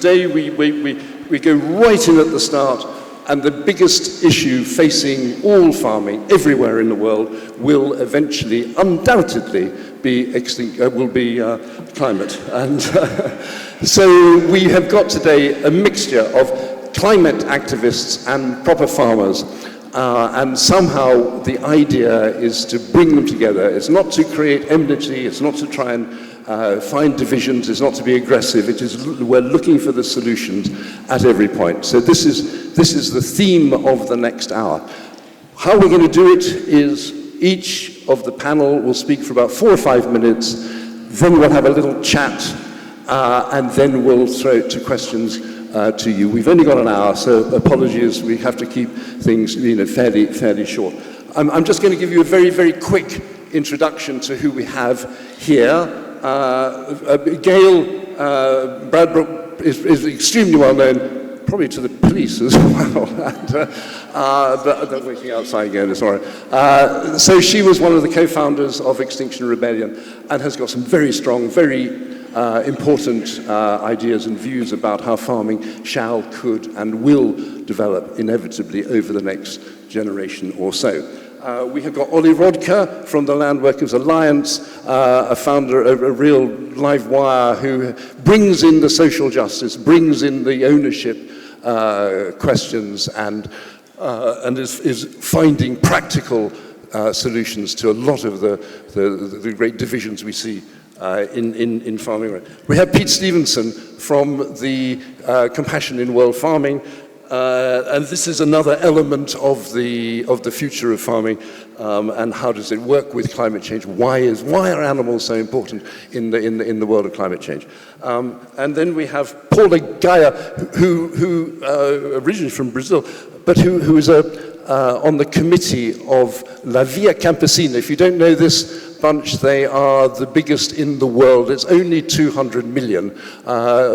Today we go right in at the start, and the biggest issue facing all farming everywhere in the world will eventually, undoubtedly, be climate. And so we have got today a mixture of climate activists and proper farmers. And somehow the idea is to bring them together. It's not to create enmity, it's not to try and find divisions, it's not to be aggressive, it is we're looking for the solutions at every point. So this is the theme of the next hour. How we're going to do it is each of the panel will speak for about 4 or 5 minutes, then we'll have a little chat, and then we'll throw it to questions to you. We've only got an hour, so apologies, we have to keep things fairly short. I'm just going to give you a very, very quick introduction to who we have here. Gail Bradbrook is extremely well known, probably to the police as well. But they're waiting outside again, sorry. So she was one of the co-founders of Extinction Rebellion and has got some very strong, very important ideas and views about how farming shall, could, and will develop inevitably over the next generation or so. We have got Ollie Rodker from the Land Workers Alliance, a founder, a real live wire who brings in the social justice, brings in the ownership questions, and is finding practical solutions to a lot of the great divisions we see in farming. We have Pete Stevenson from the Compassion in World Farming, and this is another element of the future of farming, and how does it work with climate change? Why are animals so important in the world of climate change? And then we have Paula Gaia, who originally from Brazil, but who is on the committee of La Via Campesina. If you don't know this bunch, they are the biggest in the world. It's only 200 million.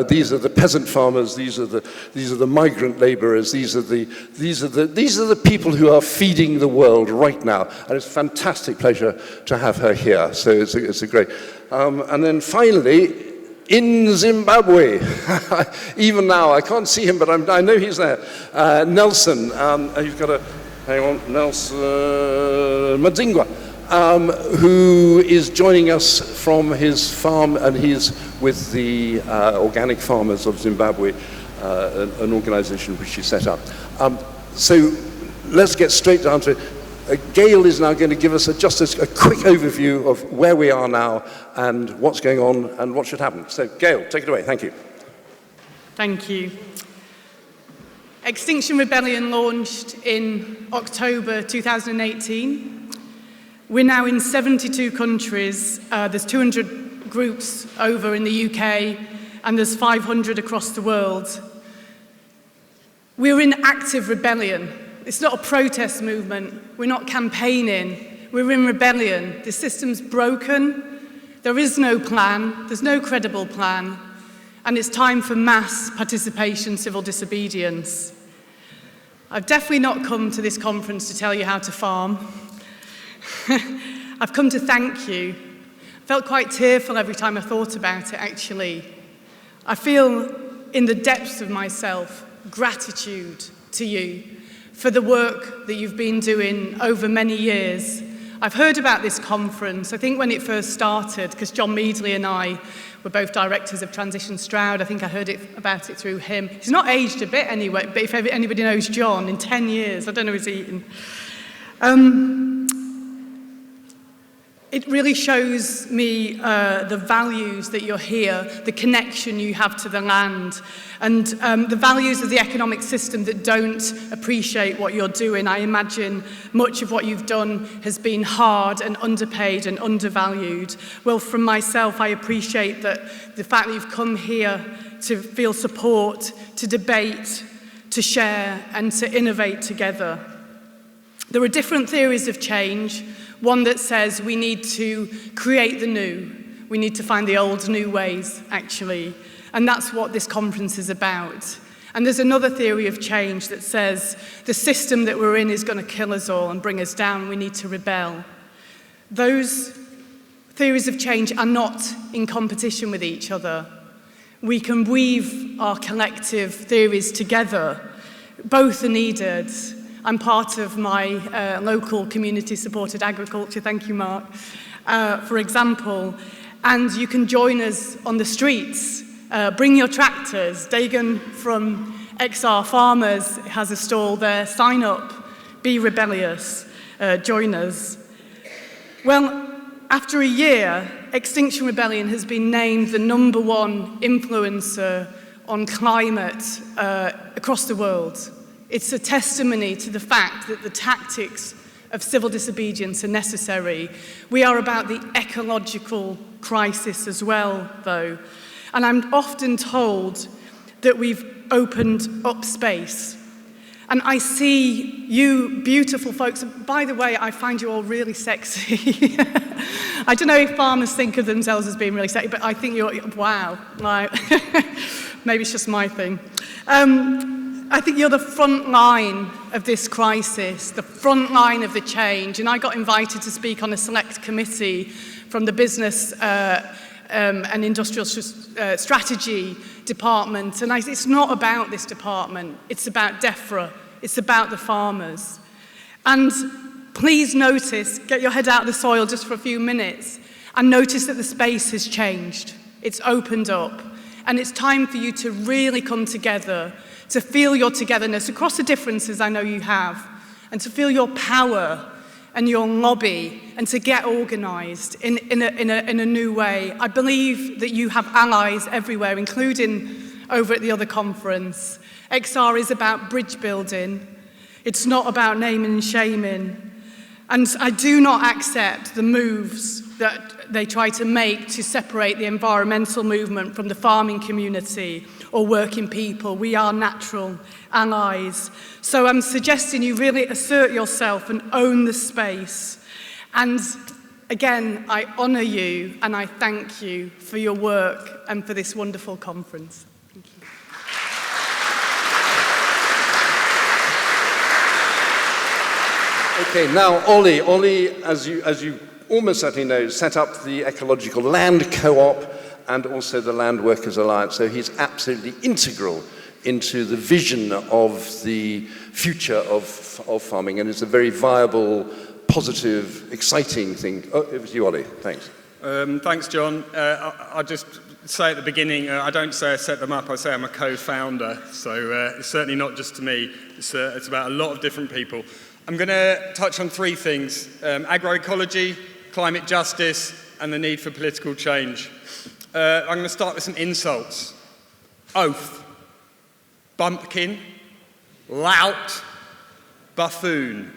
These are the peasant farmers. These are the migrant laborers. These are the people who are feeding the world right now. And it's a fantastic pleasure to have her here. So it's a great. And then finally, in Zimbabwe, even now I can't see him, but I know he's there. Nelson, you've got to hang on. Nelson Madzingwa. Who is joining us from his farm, and he's with the Organic Farmers of Zimbabwe, an organization which he set up. So let's get straight down to it. Gail is now going to give us just a quick overview of where we are now and what's going on and what should happen. So Gail, take it away. Thank you. Thank you. Extinction Rebellion launched in October 2018. We're now in 72 countries. There's 200 groups over in the UK, and there's 500 across the world. We're in active rebellion. It's not a protest movement. We're not campaigning. We're in rebellion. The system's broken. There is no plan. There's no credible plan. And it's time for mass participation, civil disobedience. I've definitely not come to this conference to tell you how to farm. I've come to thank you. I felt quite tearful every time I thought about it, actually. I feel in the depths of myself gratitude to you for the work that you've been doing over many years. I've heard about this conference, I think when it first started, because John Meadley and I were both directors of Transition Stroud. I think I heard about it through him. He's not aged a bit anyway, but if anybody knows John, in 10 years, I don't know his eating. It really shows me the values that you're here, the connection you have to the land, and the values of the economic system that don't appreciate what you're doing. I imagine much of what you've done has been hard and underpaid and undervalued. Well, from myself, I appreciate that the fact that you've come here to feel support, to debate, to share, and to innovate together. There are different theories of change. One that says we need to create the new. We need to find the old new ways, actually. And that's what this conference is about. And there's another theory of change that says the system that we're in is going to kill us all and bring us down. We need to rebel. Those theories of change are not in competition with each other. We can weave our collective theories together. Both are needed. I'm part of my local community-supported agriculture, thank you, Mark, for example, and you can join us on the streets. Bring your tractors. Dagan from XR Farmers has a stall there. Sign up, be rebellious, join us. Well, after a year, Extinction Rebellion has been named the #1 influencer on climate across the world. It's a testimony to the fact that the tactics of civil disobedience are necessary. We are about the ecological crisis as well, though. And I'm often told that we've opened up space. And I see you beautiful folks. By the way, I find you all really sexy. I don't know if farmers think of themselves as being really sexy, but I think you're, wow. Like, maybe it's just my thing. I think you're the front line of this crisis, the front line of the change. And I got invited to speak on a select committee from the Business and Industrial Strategy Department. And it's not about this department. It's about DEFRA. It's about the farmers. And please notice, get your head out of the soil just for a few minutes, and notice that the space has changed. It's opened up. And it's time for you to really come together, to feel your togetherness across the differences I know you have, and to feel your power and your lobby, and to get organised in a new way. I believe that you have allies everywhere, including over at the other conference. XR is about bridge building. It's not about naming and shaming. And I do not accept the moves that they try to make to separate the environmental movement from the farming community or working people. We are natural allies. So I'm suggesting you really assert yourself and own the space. And again, I honour you and I thank you for your work and for this wonderful conference. Thank you. Okay, now Ollie, as you almost certainly know, set up the Ecological Land Co-op and also the Land Workers Alliance. So he's absolutely integral into the vision of the future of farming, and it's a very viable, positive, exciting thing. Oh, it was you, Ollie. Thanks. Thanks, John. I'll just say at the beginning, I don't say I set them up, I say I'm a co-founder. So it's certainly not just to me, it's about a lot of different people. I'm going to touch on three things: agroecology, climate justice, and the need for political change. I'm going to start with some insults. Oath, bumpkin, lout, buffoon.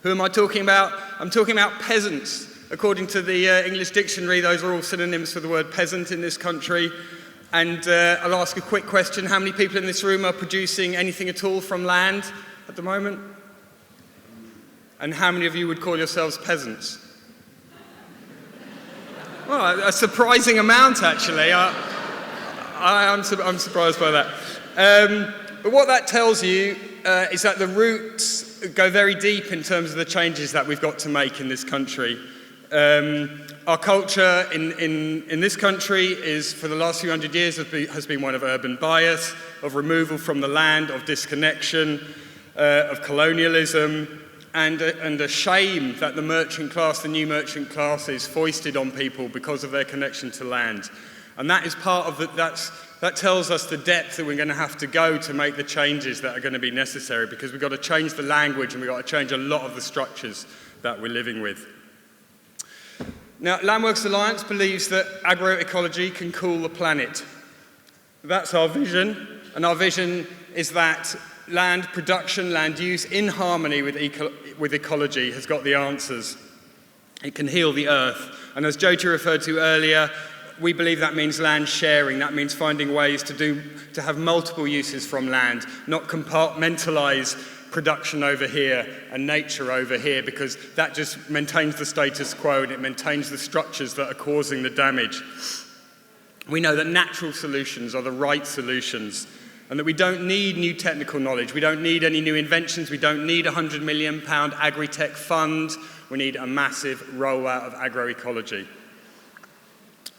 Who am I talking about? I'm talking about peasants. According to the English dictionary, those are all synonyms for the word peasant in this country. And I'll ask a quick question. How many people in this room are producing anything at all from land at the moment? And how many of you would call yourselves peasants? Well, a surprising amount, actually. I'm surprised by that. But what that tells you is that the roots go very deep in terms of the changes that we've got to make in this country. Our culture in this country is, for the last few hundred years, has been one of urban bias, of removal from the land, of disconnection, of colonialism, and a shame that the merchant class, the new merchant class, is foisted on people because of their connection to land. And that is part of that tells us the depth that we're going to have to go to make the changes that are going to be necessary, because we've got to change the language and we've got to change a lot of the structures that we're living with. Now, Landworks Alliance believes that agroecology can cool the planet. That's our vision, and our vision is that land production, land use in harmony with ecology has got the answers. It can heal the earth. And as Jyoti referred to earlier, we believe that means land sharing. That means finding ways to have multiple uses from land, not compartmentalize production over here and nature over here, because that just maintains the status quo and it maintains the structures that are causing the damage. We know that natural solutions are the right solutions, and that we don't need new technical knowledge. We don't need any new inventions. We don't need a £100 million agri-tech fund. We need a massive rollout of agroecology.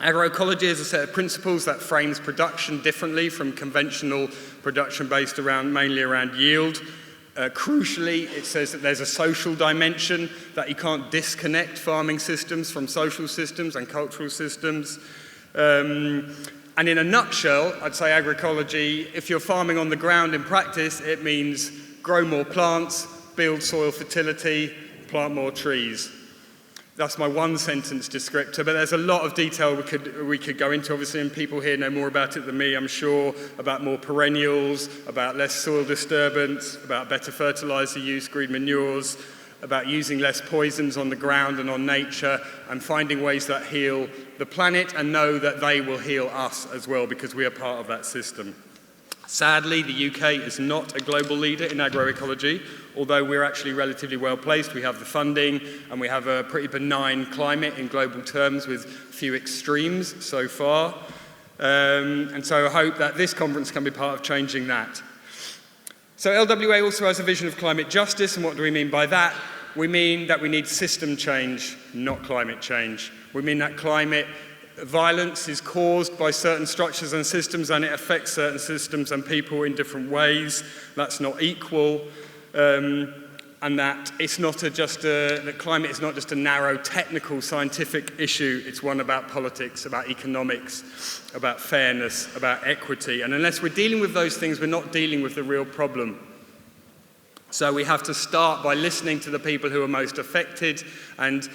Agroecology is a set of principles that frames production differently from conventional production based mainly around yield. Crucially, it says that there's a social dimension, that you can't disconnect farming systems from social systems and cultural systems. And in a nutshell, I'd say agroecology, if you're farming on the ground in practice, it means grow more plants, build soil fertility, plant more trees. That's my one-sentence descriptor, but there's a lot of detail we could go into, obviously, and people here know more about it than me, I'm sure, about more perennials, about less soil disturbance, about better fertilizer use, green manures, about using less poisons on the ground and on nature, and finding ways that heal the planet and know that they will heal us as well, because we are part of that system. Sadly, the UK is not a global leader in agroecology, although we're actually relatively well placed. We have the funding and we have a pretty benign climate in global terms with few extremes so far. And so I hope that this conference can be part of changing that. So LWA also has a vision of climate justice, and what do we mean by that? We mean that we need system change, not climate change. We mean that climate violence is caused by certain structures and systems, and it affects certain systems and people in different ways. That's not equal, and that it's not that climate is not just a narrow technical scientific issue. It's one about politics, about economics, about fairness, about equity. And unless we're dealing with those things, we're not dealing with the real problem. So we have to start by listening to the people who are most affected and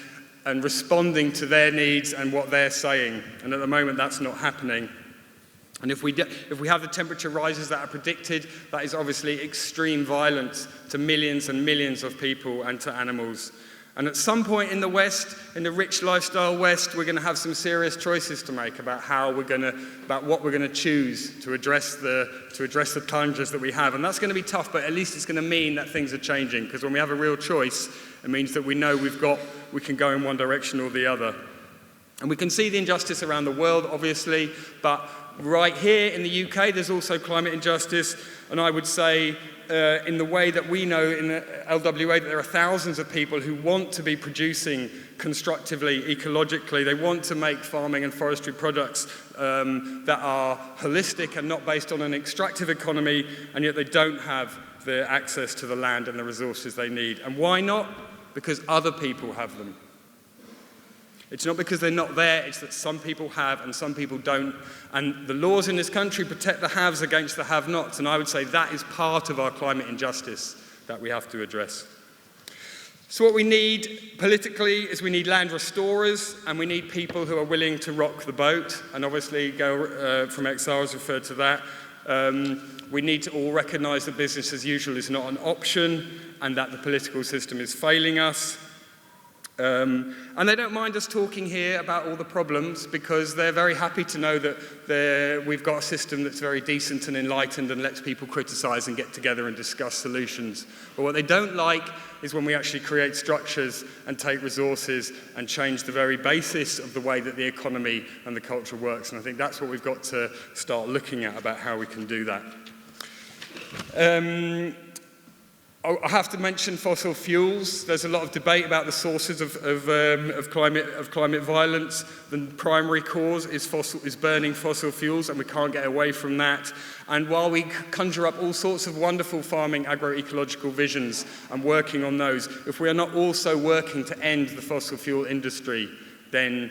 responding to their needs and what they're saying. And at the moment, that's not happening. And if we have the temperature rises that are predicted, that is obviously extreme violence to millions and millions of people and to animals. And at some point in the West, in the rich lifestyle West, we're going to have some serious choices to make about what we're going to choose to address the challenges that we have. And that's going to be tough, but at least it's going to mean that things are changing. Because when we have a real choice, it means that we know we can go in one direction or the other. And we can see the injustice around the world, obviously, but right here in the UK, there's also climate injustice. And I would say, in the way that we know in the LWA, that there are thousands of people who want to be producing constructively, ecologically. They want to make farming and forestry products that are holistic and not based on an extractive economy, and yet they don't have the access to the land and the resources they need. And why not? Because other people have them. It's not because they're not there, it's that some people have and some people don't. And the laws in this country protect the haves against the have-nots, and I would say that is part of our climate injustice that we have to address. So what we need politically is we need land restorers, and we need people who are willing to rock the boat, and obviously Gail from XR has referred to that. We need to all recognise that business as usual is not an option, and that the political system is failing us. And they don't mind us talking here about all the problems, because they're very happy to know that we've got a system that's very decent and enlightened and lets people criticise and get together and discuss solutions. But what they don't like is when we actually create structures and take resources and change the very basis of the way that the economy and the culture works. And I think that's what we've got to start looking at about how we can do that. I have to mention fossil fuels. There's a lot of debate about the sources of climate violence. The primary cause is burning fossil fuels, and we can't get away from that. And while we conjure up all sorts of wonderful farming agroecological visions and working on those, if we are not also working to end the fossil fuel industry, then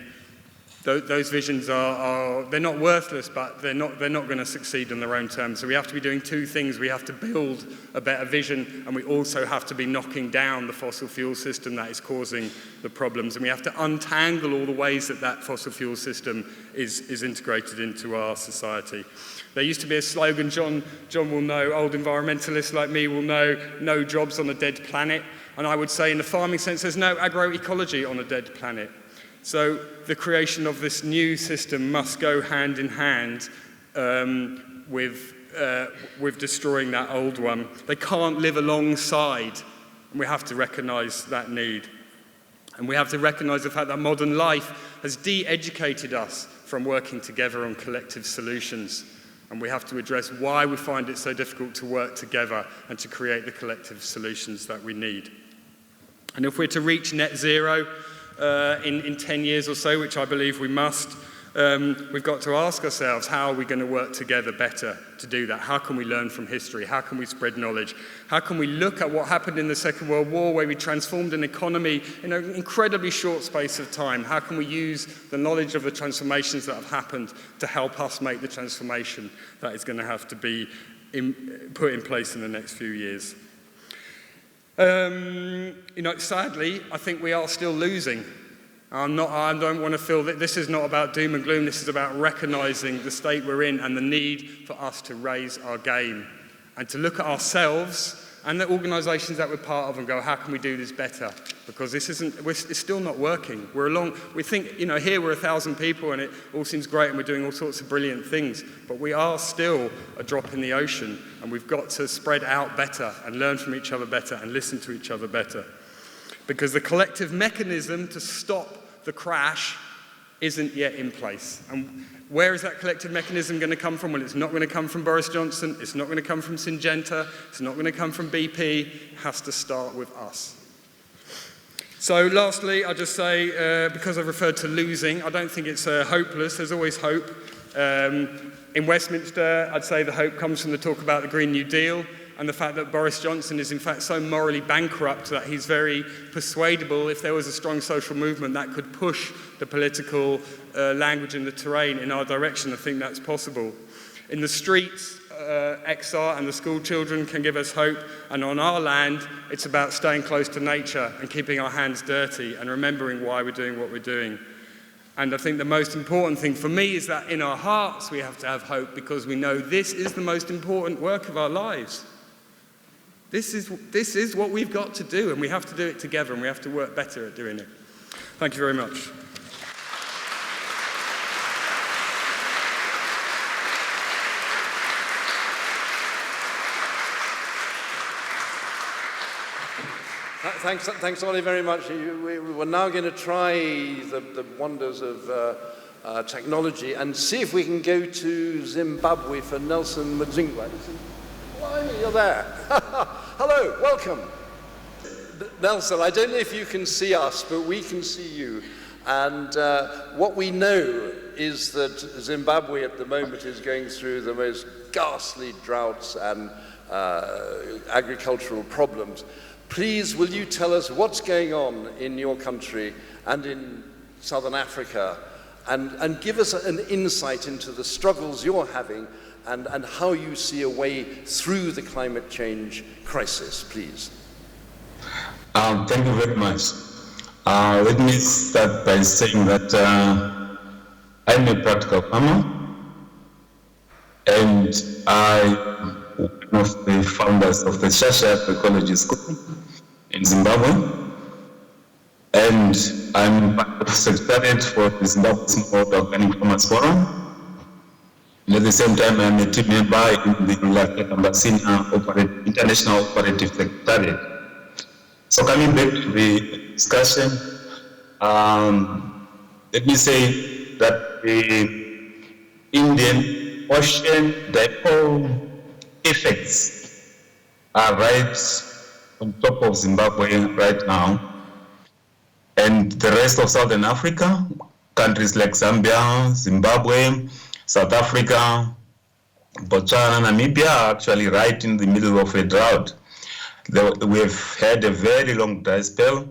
those visions they're not worthless, but they're not going to succeed in their own terms. So we have to be doing two things. We have to build a better vision, and we also have to be knocking down the fossil fuel system that is causing the problems. And we have to untangle all the ways that fossil fuel system is integrated into our society. There used to be a slogan, John will know, old environmentalists like me will know, no jobs on a dead planet. And I would say in the farming sense, there's no agroecology on a dead planet. So the creation of this new system must go hand in hand with destroying that old one. They can't live alongside, and we have to recognise that need. And we have to recognise the fact that modern life has de-educated us from working together on collective solutions. And we have to address why we find it so difficult to work together and to create the collective solutions that we need. And if we're to reach net zero, in 10 years or so, which I believe we must, we've got to ask ourselves, how are we going to work together better to do that? How can we learn from history? How can we spread knowledge? How can we look at what happened in the Second World War, where we transformed an economy in an incredibly short space of time? How can we use the knowledge of the transformations that have happened to help us make the transformation that is going to have to be put in place in the next few years? Sadly, I think we are still losing. I don't want to feel that this is not about doom and gloom. This is about recognizing the state we're in and the need for us to raise our game and to look at ourselves and the organizations that we're part of and go, how can we do this better? Because it's still not working. We think, here we're 1,000 people and it all seems great and we're doing all sorts of brilliant things, but we are still a drop in the ocean, and we've got to spread out better and learn from each other better and listen to each other better. Because the collective mechanism to stop the crash isn't yet in place. And where is that collective mechanism going to come from? Well, it's not going to come from Boris Johnson, it's not going to come from Syngenta, it's not going to come from BP, it has to start with us. So lastly, I'll just say, because I've referred to losing, I don't think it's hopeless, there's always hope. In Westminster, I'd say the hope comes from the talk about the Green New Deal, and the fact that Boris Johnson is in fact so morally bankrupt that he's very persuadable. If there was a strong social movement that could push the political language and the terrain in our direction, I think that's possible. In the streets, XR and the school children can give us hope, and on our land, it's about staying close to nature and keeping our hands dirty and remembering why we're doing what we're doing. And I think the most important thing for me is that in our hearts we have to have hope, because we know this is the most important work of our lives. This is what we've got to do, and we have to do it together, and we have to work better at doing it. Thank you very much. Thanks, Ollie, very much. We're now going to try the wonders of technology and see if we can go to Zimbabwe for Nelson Madzingwa. Blimey, you're there. Hello, welcome. Nelson, I don't know if you can see us, but we can see you. And what we know is that Zimbabwe at the moment is going through the most ghastly droughts and agricultural problems. Please, will you tell us what's going on in your country and in Southern Africa, and give us an insight into the struggles you're having and how you see a way through the climate change crisis, please. Thank you very much. Let me start by saying that I'm a practical farmer, and I'm one of the founders of the Shasha Ecology School in Zimbabwe, and I'm part of the Secretariat for the Zimbabwe Small Organic Farmers Forum. And at the same time, I'm a team member in the International Operative Secretariat. So coming back to the discussion, let me say that the Indian Ocean dipole effects are right on top of Zimbabwe right now. And the rest of Southern Africa, countries like Zambia, Zimbabwe, South Africa, Botswana, Namibia are actually right in the middle of a drought. We've had a very long dry spell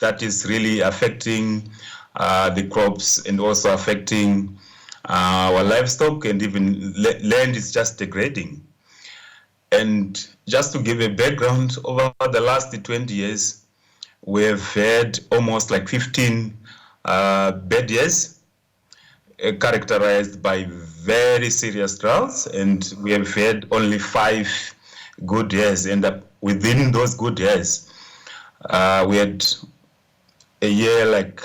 that is really affecting the crops and also affecting our livestock, and even land is just degrading. And just to give a background, over the last 20 years, we've had almost like 15 bad years, characterized by very serious droughts, and we have had only 5 good years. And within those good years, we had a year like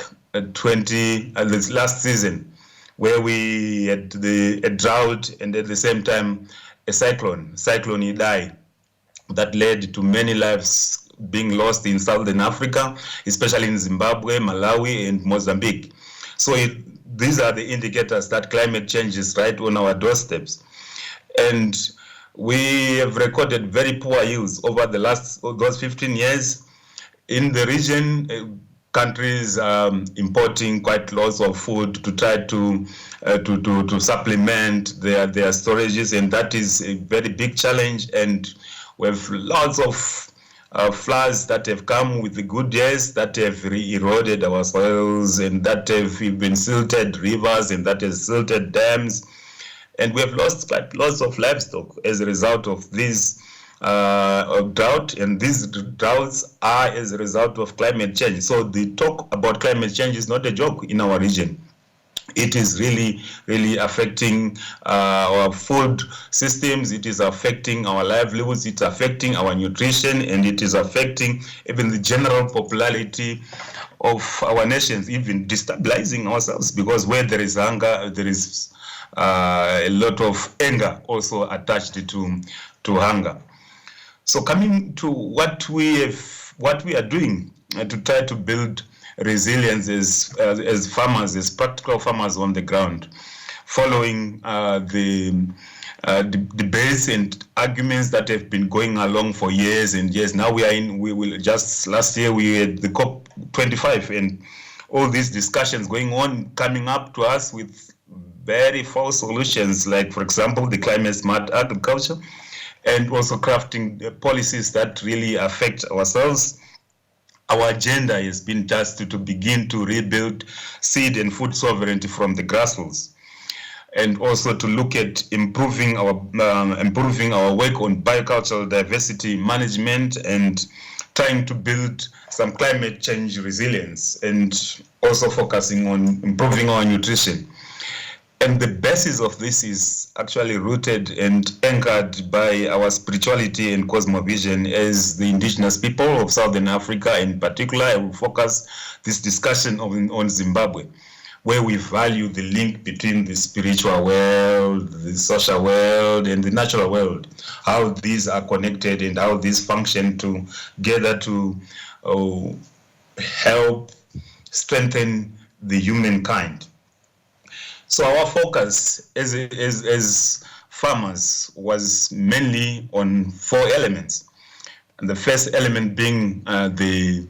20, this last season, where we had a drought and at the same time a cyclone Idai, that led to many lives being lost in Southern Africa, especially in Zimbabwe, Malawi, and Mozambique. So these are the indicators that climate change is right on our doorsteps. And we have recorded very poor yields over those 15 years. In the region, countries importing quite lots of food to try to supplement their storages, and that is a very big challenge. And we have lots of floods that have come with the good years that have eroded our soils, and that have been silted rivers, and that has silted dams, and we have lost quite lots of livestock as a result of this drought, and these droughts are as a result of climate change. So the talk about climate change is not a joke in our region. It is really, really affecting our food systems, it is affecting our livelihoods, it's affecting our nutrition, and it is affecting even the general popularity of our nations, even destabilizing ourselves, because where there is hunger, there is a lot of anger also attached to hunger. So coming to what we are doing to try to build resilience as farmers, as practical farmers on the ground, following the debates and arguments that have been going along for years and years. Now we will just last year we had the COP25 and all these discussions going on, coming up to us with very false solutions, like for example the climate smart agriculture, and also crafting policies that really affect ourselves. Our agenda has been just to begin to rebuild seed and food sovereignty from the grassroots, and also to look at improving our work on biocultural diversity management, and trying to build some climate change resilience, and also focusing on improving our nutrition. And the basis of this is actually rooted and anchored by our spirituality and cosmovision as the indigenous people of Southern Africa. In particular, I will focus this discussion on Zimbabwe, where we value the link between the spiritual world, the social world, and the natural world, how these are connected and how these function together to help strengthen the humankind. So our focus as farmers was mainly on 4 elements. And the first element being the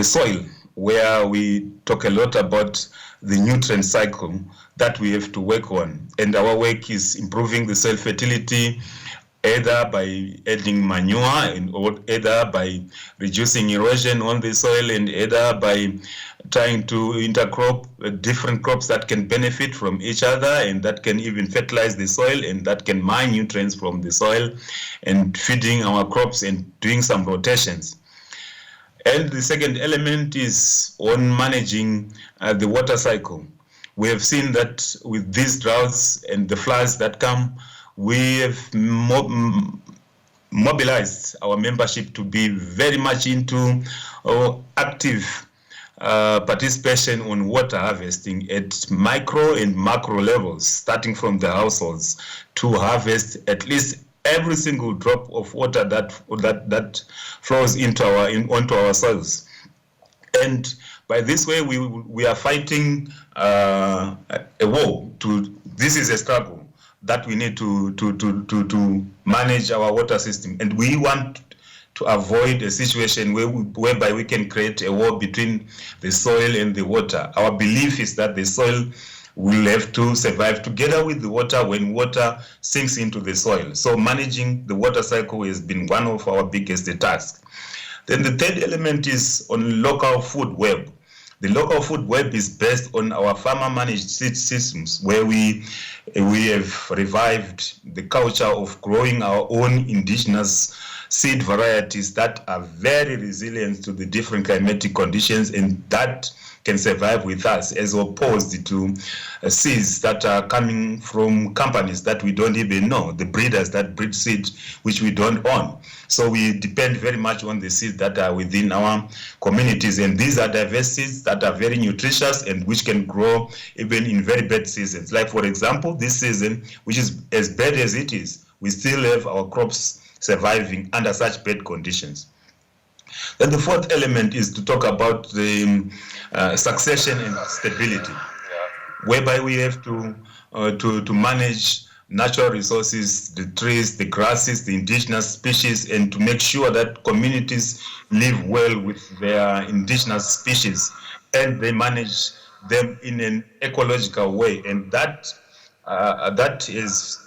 soil, where we talk a lot about the nutrient cycle that we have to work on. And our work is improving the soil fertility, either by adding manure or either by reducing erosion on the soil, and either by trying to intercrop different crops that can benefit from each other and that can even fertilize the soil and that can mine nutrients from the soil, and feeding our crops and doing some rotations. And the second element is on managing the water cycle. We have seen that with these droughts and the floods that come, we have mobilized our membership to be very much into active participation on water harvesting at micro and macro levels, starting from the households, to harvest at least every single drop of water that flows onto our soils. And by this way, we are fighting a war. This is a struggle that we need to manage our water system, and we want to avoid a situation whereby we can create a war between the soil and the water. Our belief is that the soil will have to survive together with the water when water sinks into the soil. So managing the water cycle has been one of our biggest tasks. Then the third element is on local food web. The local food web is based on our farmer-managed seed systems, where we have revived the culture of growing our own indigenous seed varieties that are very resilient to the different climatic conditions and that can survive with us, as opposed to seeds that are coming from companies that we don't even know, the breeders that breed seed which we don't own. So we depend very much on the seeds that are within our communities, and these are diverse seeds that are very nutritious and which can grow even in very bad seasons. Like for example, this season, which is as bad as it is, we still have our crops surviving under such bad conditions. Then the fourth element is to talk about the succession and stability, whereby we have to manage natural resources, the trees, the grasses, the indigenous species, and to make sure that communities live well with their indigenous species and they manage them in an ecological way. And that is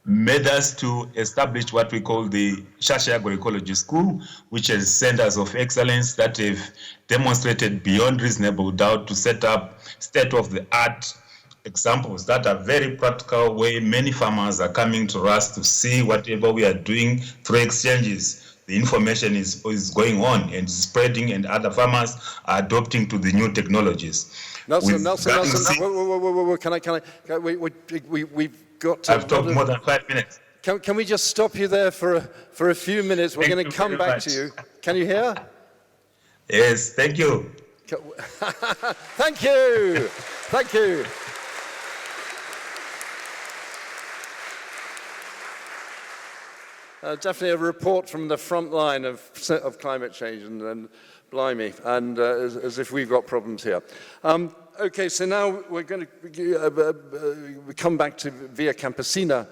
made us to establish what we call the Shasha Agroecology School, which has centers of excellence that have demonstrated beyond reasonable doubt to set up state-of-the-art examples that are very practical, where many farmers are coming to us to see whatever we are doing through exchanges. The information is going on and spreading, and other farmers are adopting to the new technologies. Nelson, whoa, can I, we've got to... I've talked more than 5 minutes. Can we just stop you there for a few minutes? We're going to come back to you. Can you hear? Yes, thank you. Thank you. Thank you. Definitely a report from the front line of climate change, and blimey, and as if we've got problems here. Okay, so now we're going to come back to Via Campesina,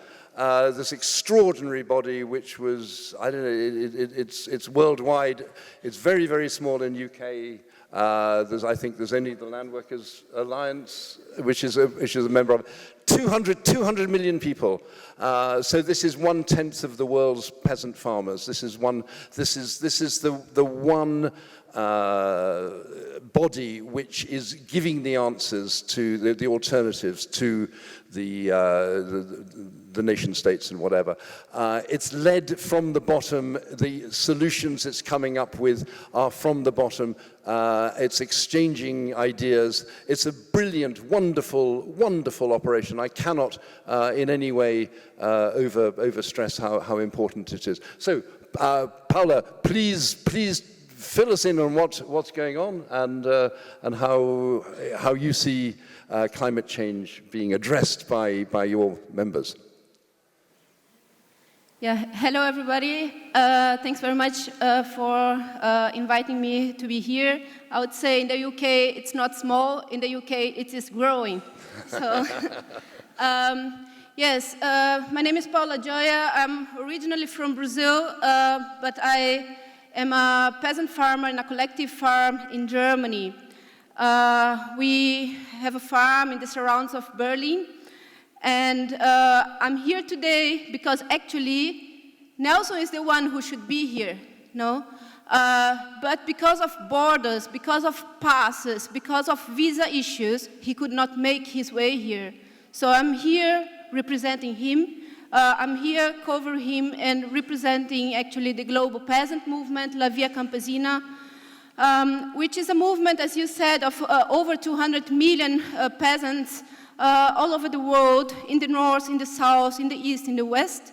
this extraordinary body which was, I don't know, it's worldwide. It's very, very small in UK. I think there's only the Land Workers Alliance, which is a member of it. 200 million people. So this is 1/10 of the world's peasant farmers. This is the one body which is giving the answers to the alternatives to the nation states and whatever. It's led from the bottom. The solutions it's coming up with are from the bottom. It's exchanging ideas. It's a brilliant, wonderful, wonderful operation. I cannot in any way overstress how important it is. So, Paula, please fill us in on what's going on and how you see climate change being addressed by your members. Yeah, hello everybody. Thanks very much for inviting me to be here. I would say in the UK it's not small, in the UK it is growing. So, yes, my name is Paula Joia. I'm originally from Brazil, but I am a peasant farmer in a collective farm in Germany. We have a farm in the surrounds of Berlin. And I'm here today because actually Nelson is the one who should be here, no? But because of borders, because of passes, because of visa issues, he could not make his way here. So I'm here representing him. I'm here covering him and representing actually the global peasant movement, La Via Campesina, which is a movement, as you said, of over 200 million peasants all over the world, in the north, in the south, in the east, in the west.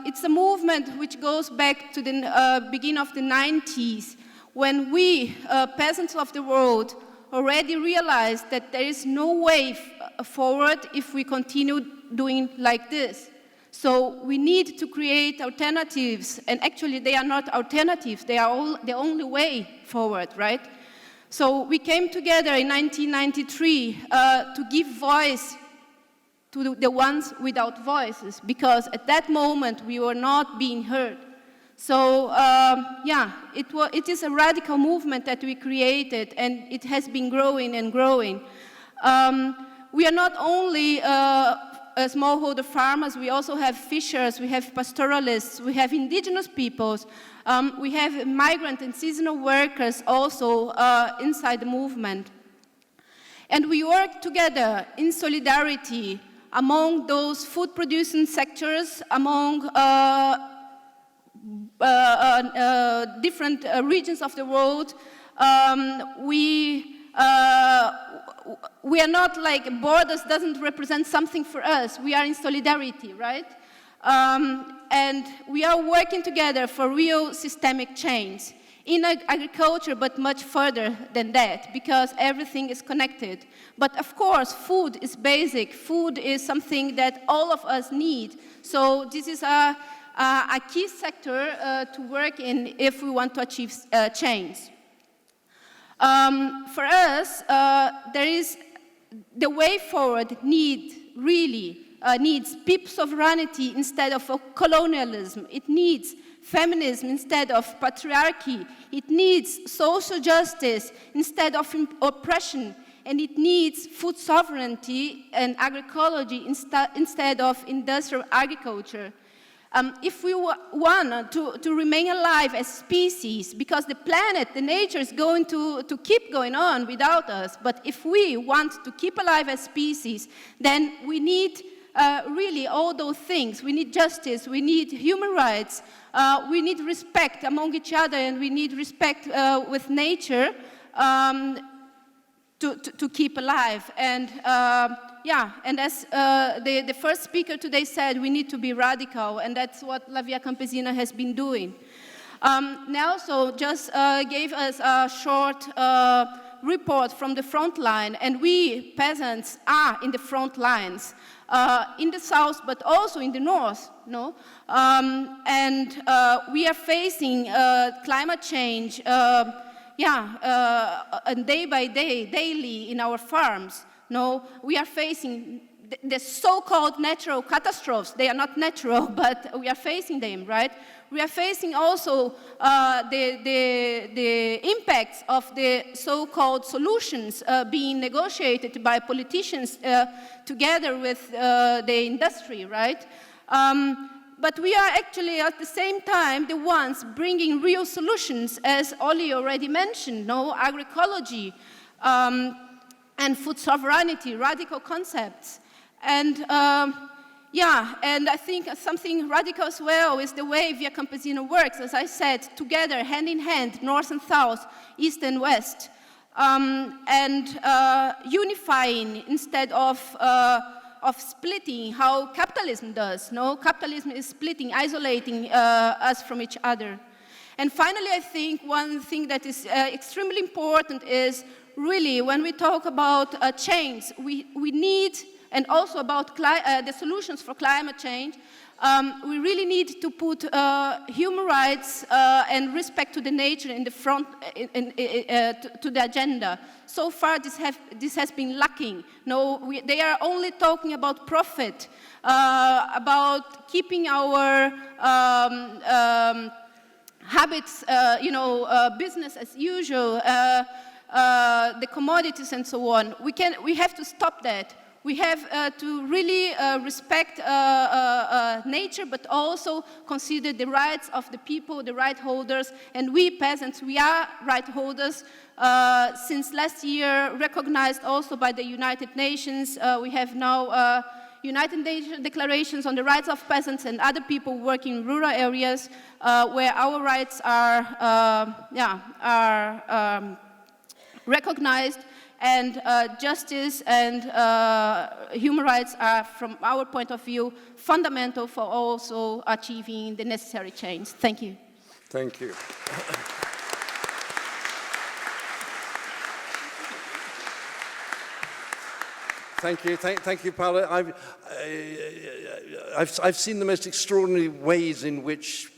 It's a movement which goes back to the beginning of the 90s, when we, peasants of the world, already realized that there is no way forward if we continue doing like this. So we need to create alternatives, and actually they are not alternatives, they are all the only way forward, right? So we came together in 1993 to give voice to the ones without voices, because at that moment we were not being heard. So yeah, it is a radical movement that we created, and it has been growing and growing. We are not only smallholder farmers, we also have fishers, we have pastoralists, we have indigenous peoples, we have migrant and seasonal workers also inside the movement. And we work together in solidarity among those food-producing sectors, among different regions of the world. We are not like borders doesn't represent something for us. We are in solidarity, right? And we are working together for real systemic change in agriculture, but much further than that, because everything is connected. But of course, food is basic. Food is something that all of us need. So this is a key sector to work in if we want to achieve change. For us, there is the way forward need really needs peep sovereignty instead of colonialism. It needs feminism instead of patriarchy. It needs social justice instead of oppression. And it needs food sovereignty and agroecology instead of industrial agriculture. If we want to remain alive as species, because the planet, the nature is going to keep going on without us, but if we want to keep alive as species, then we need really all those things. We need justice, we need human rights, we need respect among each other, and we need respect with nature to keep alive. And yeah, and as the first speaker today said, we need to be radical, and that's what La Via Campesina has been doing. Nelson just gave us a short report from the front line, and we peasants are in the front lines, in the south, but also in the north, no? And we are facing climate change, and day by day, daily in our farms. No, we are facing the so-called natural catastrophes. They are not natural, but we are facing them, right? We are facing also the impacts of the so-called solutions being negotiated by politicians together with the industry, right? But we are actually at the same time the ones bringing real solutions, as Oli already mentioned, no? Agroecology, and food sovereignty, radical concepts. And yeah, and I think something radical as well is the way Via Campesina works, as I said, together, hand in hand, north and south, east and west, and unifying instead of splitting, how capitalism does. No, capitalism is splitting, isolating us from each other. And finally, I think one thing that is extremely important is really, when we talk about change, we need, and also about the solutions for climate change, we really need to put human rights and respect to the nature in the front, to the agenda. So far, this has been lacking. No, they are only talking about profit, about keeping our habits, business as usual, the commodities and so on. We have to stop that. We have to really respect nature, but also consider the rights of the people, the right holders. And we peasants, we are right holders. Since last year, recognized also by the United Nations, we have now United Nations declarations on the rights of peasants and other people working in rural areas, where our rights are recognized, and justice and human rights are, from our point of view, fundamental for also achieving the necessary change. Thank you. Thank you. Thank you, thank you, Paula. I've seen the most extraordinary ways in which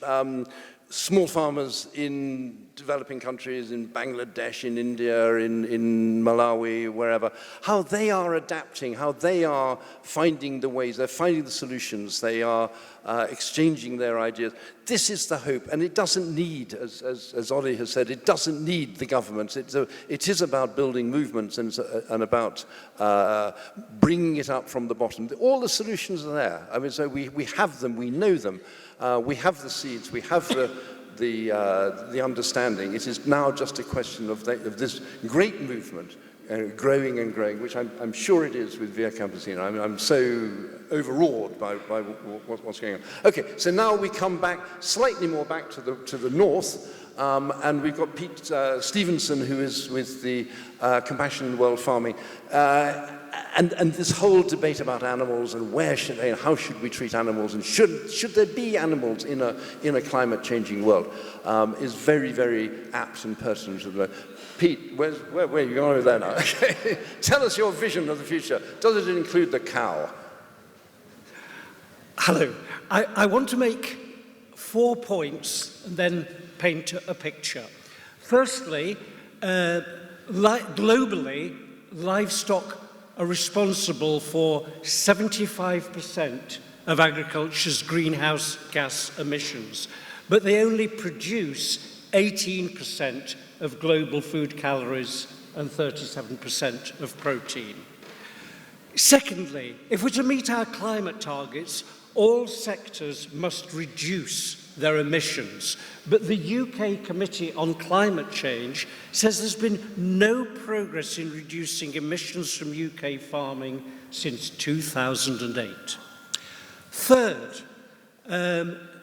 small farmers in developing countries, in Bangladesh, in India, in Malawi, wherever, how they are adapting, how they are finding the ways, they're finding the solutions, they are exchanging their ideas. This is the hope, and it doesn't need, as Oli has said, it doesn't need the governments. It is about building movements and about bringing it up from the bottom. All the solutions are there. I mean, so we have them, we know them. We have the seeds, we have the understanding. It is now just a question of this great movement growing and growing, which I'm sure it is with Via Campesina. I'm so overawed by what's going on. Okay, so now we come back, slightly more back to the north, and we've got Pete Stevenson, who is with the Compassion in World Farming. And this whole debate about animals and how should we treat animals, and should there be animals in a climate changing world, is very, very apt and pertinent to the. Pete, where are you going over there now? Okay. Tell us your vision of the future. Does it include the cow? Hello. I want to make 4 points and then paint a picture. Firstly, globally, livestock are responsible for 75% of agriculture's greenhouse gas emissions, but they only produce 18% of global food calories and 37% of protein. Secondly, if we're to meet our climate targets, all sectors must reduce their emissions. But the UK Committee on Climate Change says there's been no progress in reducing emissions from UK farming since 2008. Third,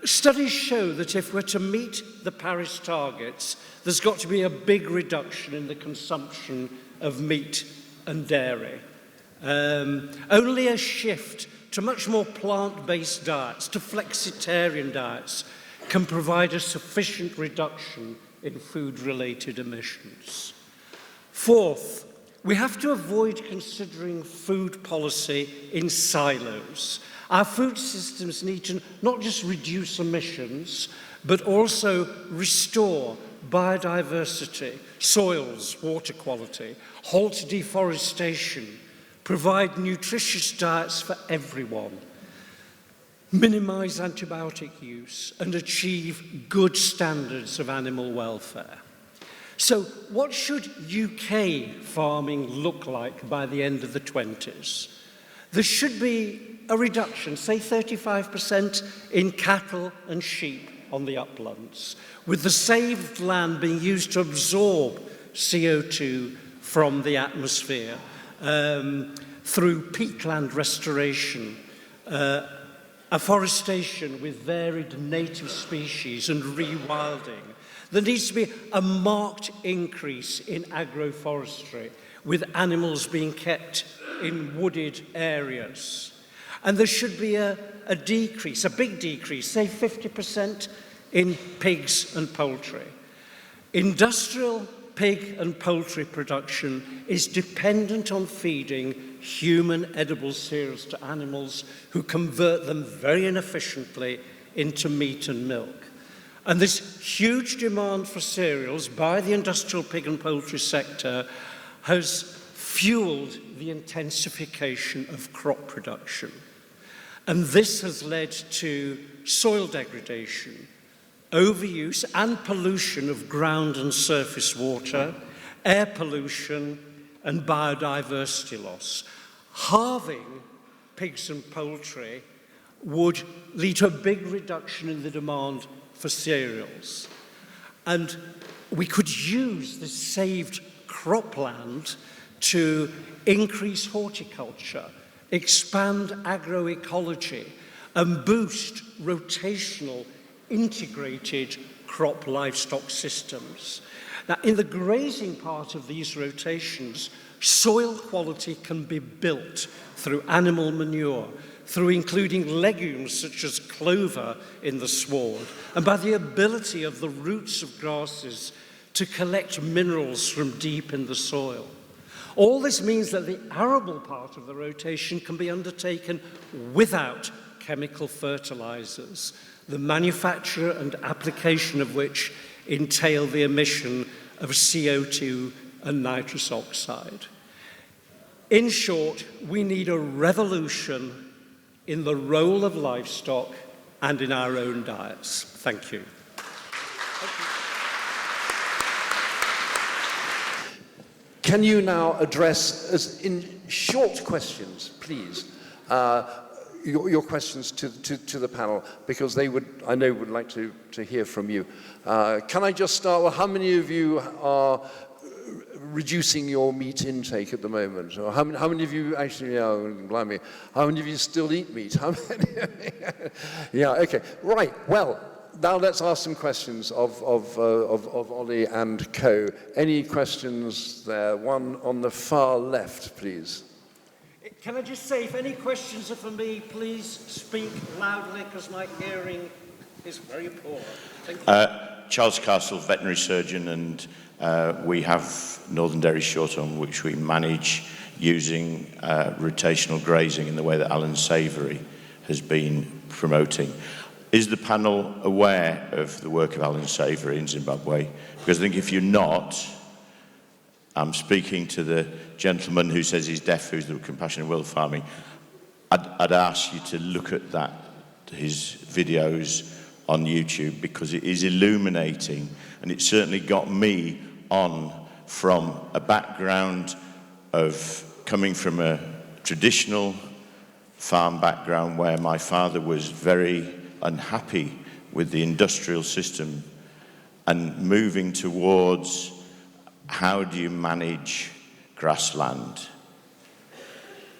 studies show that if we're to meet the Paris targets, there's got to be a big reduction in the consumption of meat and dairy. Only a shift to much more plant-based diets, to flexitarian diets, can provide a sufficient reduction in food-related emissions. Fourth, we have to avoid considering food policy in silos. Our food systems need to not just reduce emissions, but also restore biodiversity, soils, water quality, halt deforestation, provide nutritious diets for everyone, minimize antibiotic use, and achieve good standards of animal welfare. So what should UK farming look like by the end of the 20s? There should be a reduction, say 35% in cattle and sheep on the uplands, with the saved land being used to absorb CO2 from the atmosphere through peatland restoration, afforestation with varied native species and rewilding. There needs to be a marked increase in agroforestry, with animals being kept in wooded areas. And there should be a decrease, a big decrease, say 50% in pigs and poultry. Industrial pig and poultry production is dependent on feeding human edible cereals to animals who convert them very inefficiently into meat and milk. And this huge demand for cereals by the industrial pig and poultry sector has fueled the intensification of crop production. And this has led to soil degradation, overuse and pollution of ground and surface water, air pollution, and biodiversity loss. Halving pigs and poultry would lead to a big reduction in the demand for cereals. And we could use this saved cropland to increase horticulture, expand agroecology, and boost rotational integrated crop livestock systems. Now, in the grazing part of these rotations, soil quality can be built through animal manure, through including legumes such as clover in the sward, and by the ability of the roots of grasses to collect minerals from deep in the soil. All this means that the arable part of the rotation can be undertaken without chemical fertilizers, the manufacture and application of which entail the emission of CO2 and nitrous oxide. In short, we need a revolution in the role of livestock and in our own diets. Thank you. Can you now address, as in short questions, please, your questions to the panel, because they would, I know, would like to hear from you. Can I just start with how many of you are reducing your meat intake at the moment? Or how many of you actually, blimey, how many of you still eat meat? How many? Yeah, okay, right, well, now let's ask some questions of Ollie and co. Any questions there? One on the far left, please. Can I just say, if any questions are for me, please speak loudly, because my hearing is very poor. Thank you. Charles Castle, veterinary surgeon, and we have Northern Dairy Shorthorn, which we manage using rotational grazing in the way that Alan Savoury has been promoting. Is the panel aware of the work of Alan Savoury in Zimbabwe? Because I think if you're not, I'm speaking to the gentleman who says he's deaf, who's the Compassionate World Farming. I'd ask you to look at that, his videos on YouTube, because it is illuminating, and it certainly got me on from a background of coming from a traditional farm background where my father was very unhappy with the industrial system, and moving towards how do you manage grassland?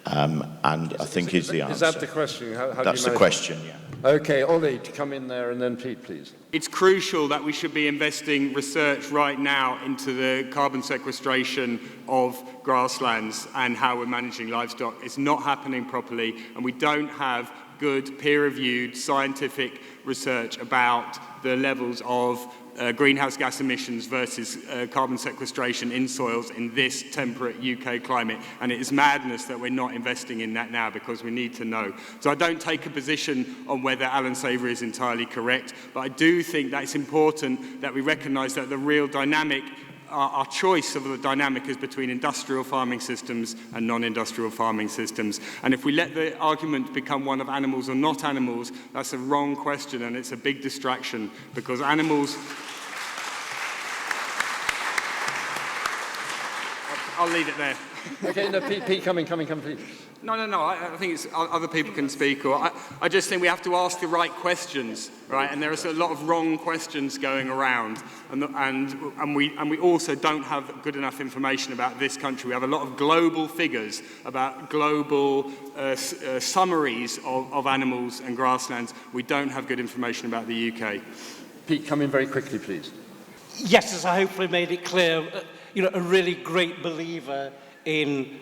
And I think is the answer. Is that the question? How do you That's the manage question, yeah. Okay, Ollie, to come in there, and then Pete, please. It's crucial that we should be investing research right now into the carbon sequestration of grasslands and how we're managing livestock. It's not happening properly, and we don't have good peer-reviewed scientific research about the levels of greenhouse gas emissions versus carbon sequestration in soils in this temperate UK climate. And it is madness that we're not investing in that now, because we need to know. So I don't take a position on whether Alan Savory is entirely correct, but I do think that it's important that we recognise that the real dynamic, our choice of the dynamic is between industrial farming systems and non-industrial farming systems. And if we let the argument become one of animals or not animals, that's a wrong question, and it's a big distraction, because animals... I'll leave it there. Okay, no, Pete, come in, please. No, I think it's, other people can speak. Or I just think we have to ask the right questions, right? And there are a lot of wrong questions going around. And we also don't have good enough information about this country. We have a lot of global figures about global summaries of animals and grasslands. We don't have good information about the UK. Pete, come in very quickly, please. Yes, as I hopefully made it clear, a really great believer in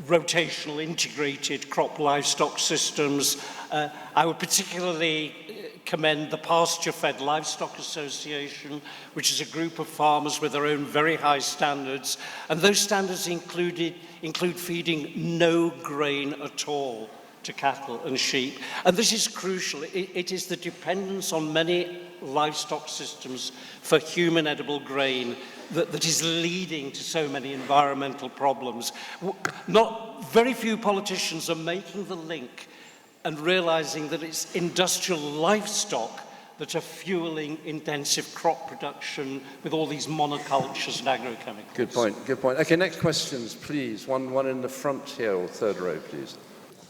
rotational integrated crop livestock systems. I would particularly commend the Pasture-Fed Livestock Association, which is a group of farmers with their own very high standards, and those standards include feeding no grain at all to cattle and sheep. And this is crucial. It is the dependence on many livestock systems for human edible grain that is leading to so many environmental problems. Very few politicians are making the link and realizing that it's industrial livestock that are fueling intensive crop production with all these monocultures and agrochemicals. Good point. Okay, next questions, please. One in the front here, or third row, please.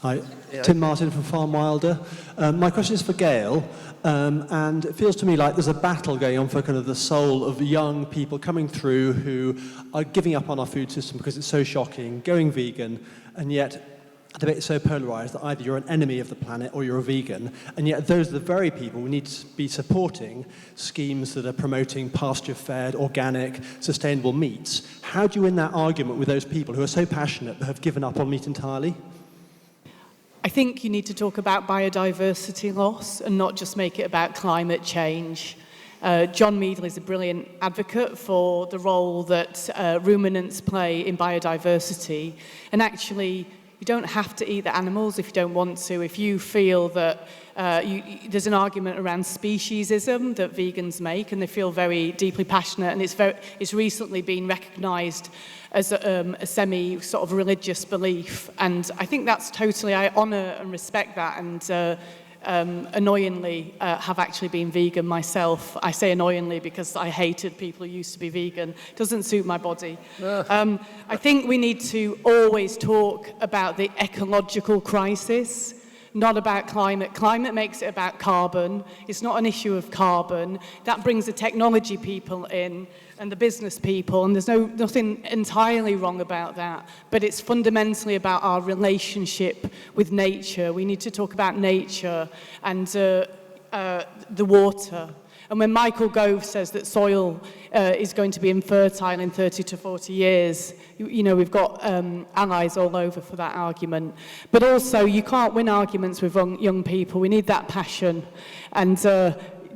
Hi, Tim Martin from Farm Wilder. My question is for Gail, and it feels to me like there's a battle going on for kind of the soul of young people coming through who are giving up on our food system because it's so shocking, going vegan, and yet the debate is so polarised that either you're an enemy of the planet or you're a vegan, and yet those are the very people we need to be supporting schemes that are promoting pasture-fed, organic, sustainable meats. How do you win that argument with those people who are so passionate but have given up on meat entirely? I think you need to talk about biodiversity loss and not just make it about climate change. John Meadle is a brilliant advocate for the role that ruminants play in biodiversity. And actually, you don't have to eat the animals if you don't want to. If you feel that there's an argument around speciesism that vegans make, and they feel very deeply passionate, and it's recently been recognised as a semi sort of religious belief, and I think that's totally, I honour and respect that, and annoyingly have actually been vegan myself. I say annoyingly because I hated people who used to be vegan. It doesn't suit my body. I think we need to always talk about the ecological crisis, not about climate. Climate makes it about carbon. It's not an issue of carbon. That brings the technology people in and the business people, and there's nothing entirely wrong about that, but it's fundamentally about our relationship with nature. We need to talk about nature and the water. And when Michael Gove says that soil is going to be infertile in 30 to 40 years, we've got allies all over for that argument. But also, you can't win arguments with young people. We need that passion. And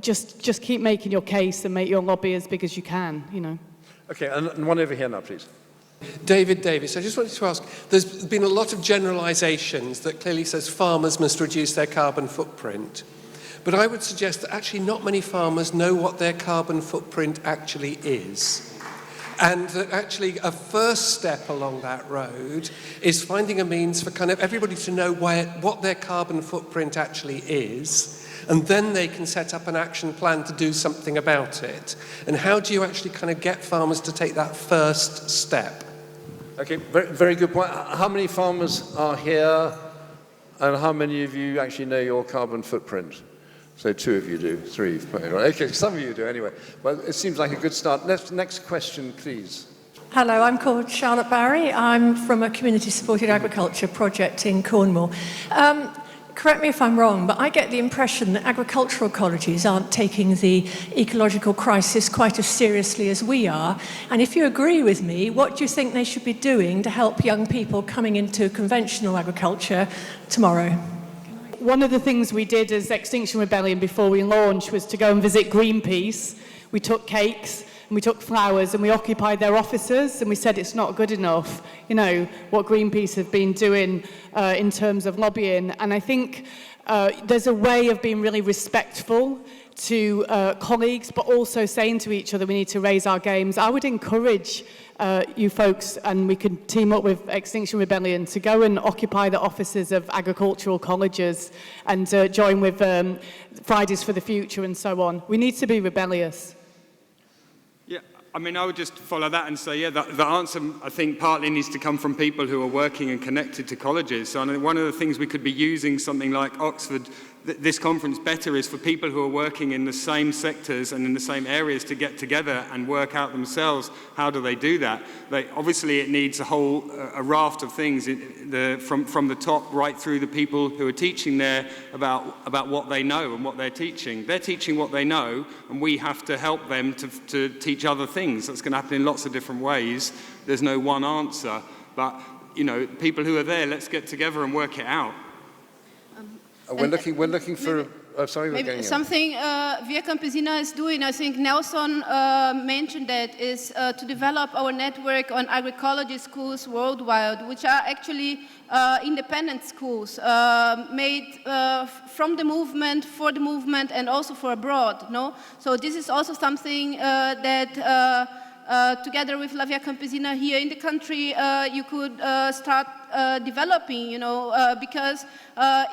just keep making your case and make your lobby as big as you can, Okay, and one over here now, please. David Davis, I just wanted to ask, there's been a lot of generalisations that clearly says farmers must reduce their carbon footprint. But I would suggest that actually not many farmers know what their carbon footprint actually is. And that actually a first step along that road is finding a means for kind of everybody to know what their carbon footprint actually is, and then they can set up an action plan to do something about it. And how do you actually kind of get farmers to take that first step? Okay, very, very good point. How many farmers are here, and how many of you actually know your carbon footprint? So 2 of you do, 3. Okay, some of you do anyway. Well, it seems like a good start. Next question, please. Hello, I'm called Charlotte Barry. I'm from a community-supported agriculture project in Cornwall. Correct me if I'm wrong, but I get the impression that agricultural colleges aren't taking the ecological crisis quite as seriously as we are. And if you agree with me, what do you think they should be doing to help young people coming into conventional agriculture tomorrow? One of the things we did as Extinction Rebellion before we launched was to go and visit Greenpeace. We took cakes and we took flowers and we occupied their offices, and we said it's not good enough, you know, what Greenpeace have been doing in terms of lobbying. And I think there's a way of being really respectful to colleagues, but also saying to each other we need to raise our games. I would encourage you folks, and we could team up with Extinction Rebellion, to go and occupy the offices of agricultural colleges and join with Fridays for the Future and so on. We need to be rebellious. Yeah, I mean, I would just follow that and say, yeah, the answer, I think, partly needs to come from people who are working and connected to colleges. So one of the things we could be using something like Oxford, this conference better, is for people who are working in the same sectors and in the same areas to get together and work out themselves how do they do that. Obviously, it needs a raft of things, from the top right through the people who are teaching there about what they know and what they're teaching. They're teaching what they know, and we have to help them to teach other things. That's going to happen in lots of different ways. There's no one answer, but you know, people who are there, let's get together and work it out. We're looking for. Sorry, we're maybe going something Via Campesina is doing. I think Nelson mentioned that, is to develop our network on agroecology schools worldwide, which are actually independent schools made from the movement, for the movement, and also for abroad. No, so this is also something that. Together with La Via Campesina here in the country, you could start developing, you know, because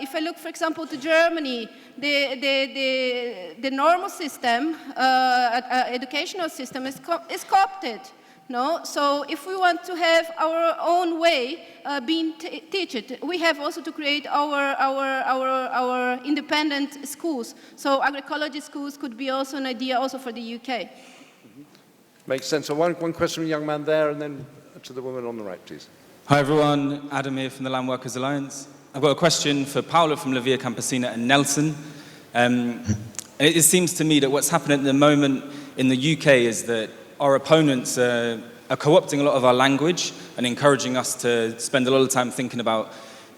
if I look, for example, to Germany, the normal system, educational system is co-opted. No, so if we want to have our own way being taught, we have also to create our independent schools. So agroecology schools could be also an idea also for the UK. Makes sense. So one question from the young man there, and then to the woman on the right, please. Hi everyone, Adam here from the Land Workers Alliance. I've got a question for Paolo from La Via Campesina and Nelson. It seems to me that what's happening at the moment in the UK is that our opponents are co-opting a lot of our language and encouraging us to spend a lot of time thinking about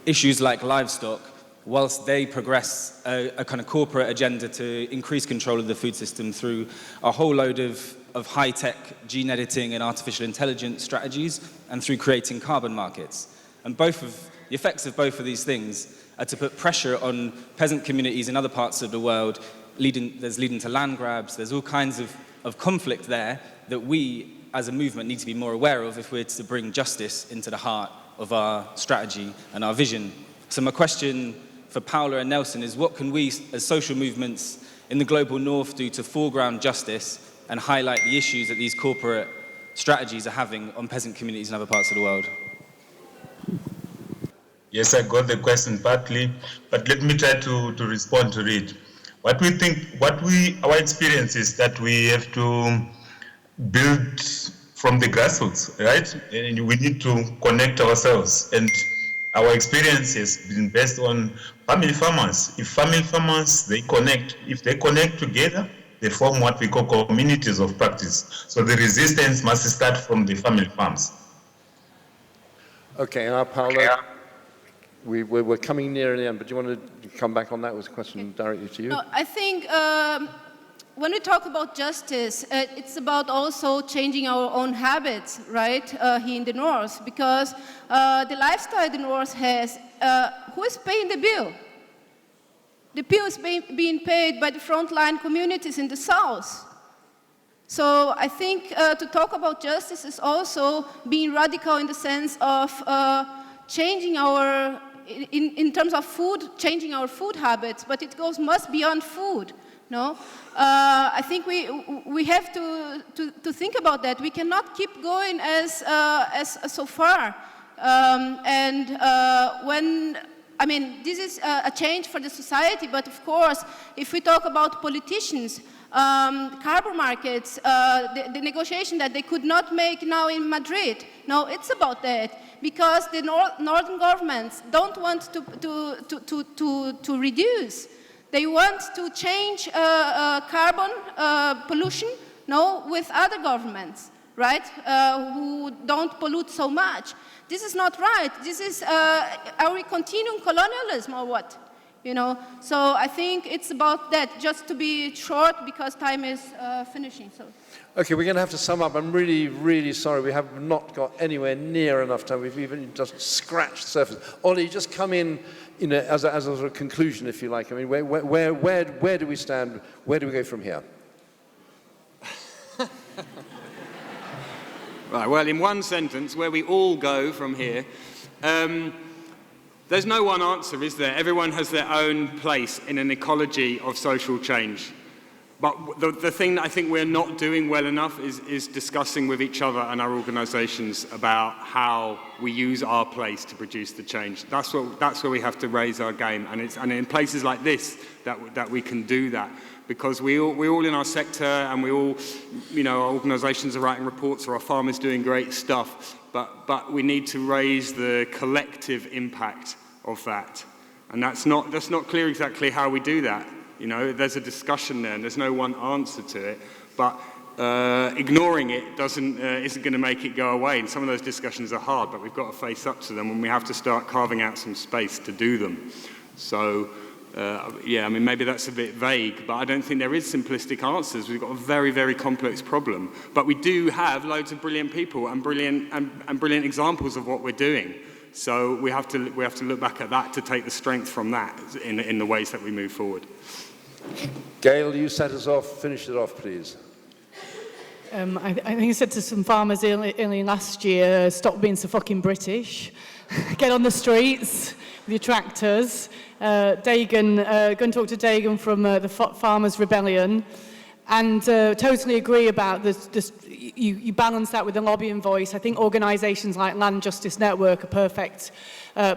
issues like livestock, whilst they progress a kind of corporate agenda to increase control of the food system through a whole load of high-tech gene editing and artificial intelligence strategies, and through creating carbon markets. And the effects of both of these things are to put pressure on peasant communities in other parts of the world, leading to land grabs. There's all kinds of conflict there that we, as a movement, need to be more aware of if we're to bring justice into the heart of our strategy and our vision. So my question for Paula and Nelson is, what can we, as social movements in the global north, do to foreground justice and highlight the issues that these corporate strategies are having on peasant communities in other parts of the world? Yes, I got the question partly, but let me try to respond to it. Our experience is that we have to build from the grassroots, right? And we need to connect ourselves. And our experience has been based on family farmers. If family farmers, if they connect together, they form what we call communities of practice. So the resistance must start from the family farms. Okay, now Paolo, we're coming near the end, but do you want to come back on that? It was a question directly to you. No, I think when we talk about justice, it's about also changing our own habits, right, here in the North, because the lifestyle the North has, who is paying the bill? The bill is being paid by the frontline communities in the South. So I think to talk about justice is also being radical in the sense of changing our, in terms of food, changing our food habits, but it goes much beyond food. No, I think we have to think about that. We cannot keep going as so far. I mean, this is a change for the society, but of course, if we talk about politicians, carbon markets, the negotiation that they could not make now in Madrid, no, it's about that. Because the northern governments don't want to reduce. They want to change carbon pollution, no, with other governments, right, who don't pollute so much. This is not right. This is, are we continuing colonialism or what? You know, so I think it's about that, just to be short because time is finishing. So. Okay, we're going to have to sum up. I'm really, really sorry. We have not got anywhere near enough time. We've even just scratched the surface. Ollie, just come in, you know, as a sort of conclusion, if you like. I mean, where do we stand? Where do we go from here? Right, well, in one sentence, where we all go from here, there's no one answer, is there? Everyone has their own place in an ecology of social change. But the thing that I think we're not doing well enough is discussing with each other and our organisations about how we use our place to produce the change. That's where we have to raise our game, and in places like this that we can do that. Because we all in our sector, and we all, you know, our organisations are writing reports, or our farmers doing great stuff, but we need to raise the collective impact of that. And that's not clear exactly how we do that. You know, there's a discussion there, and there's no one answer to it, but ignoring it isn't going to make it go away. And some of those discussions are hard, but we've got to face up to them, and we have to start carving out some space to do them. So, yeah, I mean, maybe that's a bit vague, but I don't think there is simplistic answers. We've got a very, very complex problem. But we do have loads of brilliant people and brilliant examples of what we're doing. So we have to look back at that to take the strength from that in the ways that we move forward. Gail, you set us off. Finish it off, please. I think I said to some farmers early last year, stop being so fucking British. Get on the streets with your tractors. Dagan, go and talk to Dagan from the Farmers' Rebellion. And totally agree about this. You balance that with the lobbying voice. I think organisations like Land Justice Network are perfect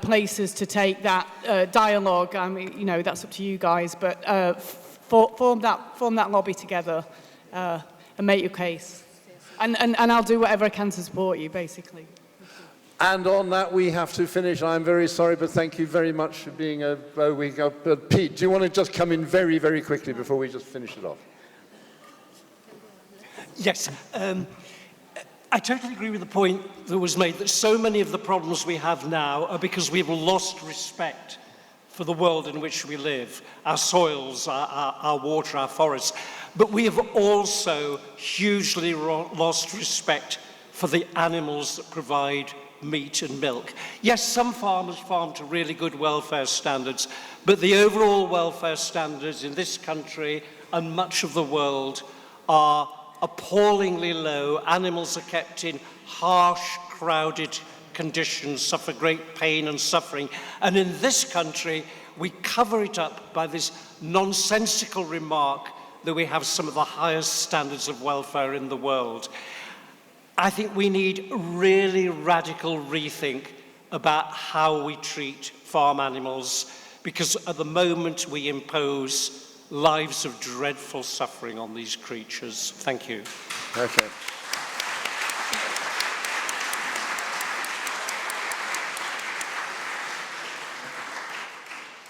places to take that dialogue. I mean, you know, that's up to you guys, but form that lobby together and make your case. And I'll do whatever I can to support you, basically. And on that, we have to finish. I'm very sorry, but thank you very much for being a week up. Pete, do you want to just come in very, very quickly before we just finish it off? Yes. I totally agree with the point that was made that so many of the problems we have now are because we've lost respect for the world in which we live, our soils, our water, our forests. But we have also hugely lost respect for the animals that provide meat and milk. Yes, some farmers farm to really good welfare standards, but the overall welfare standards in this country and much of the world are appallingly low. Animals are kept in harsh, crowded conditions, suffer great pain and suffering. And in this country, we cover it up by this nonsensical remark that we have some of the highest standards of welfare in the world. I think we need really radical rethink about how we treat farm animals, because at the moment we impose lives of dreadful suffering on these creatures. Thank you. Okay.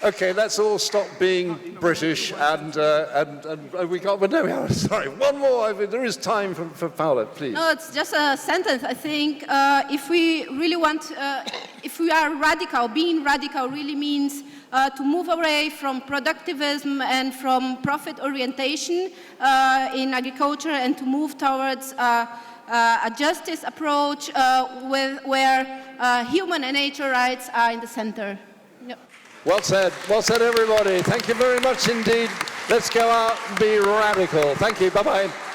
Okay, let's all stop being British and we got, but no, sorry, one more. There is time for Paula, please. No, it's just a sentence. I think if we really want, if we are radical, being radical really means to move away from productivism and from profit orientation in agriculture and to move towards a justice approach where human and nature rights are in the center. Yep. Well said, everybody. Thank you very much indeed. Let's go out and be radical. Thank you. Bye-bye.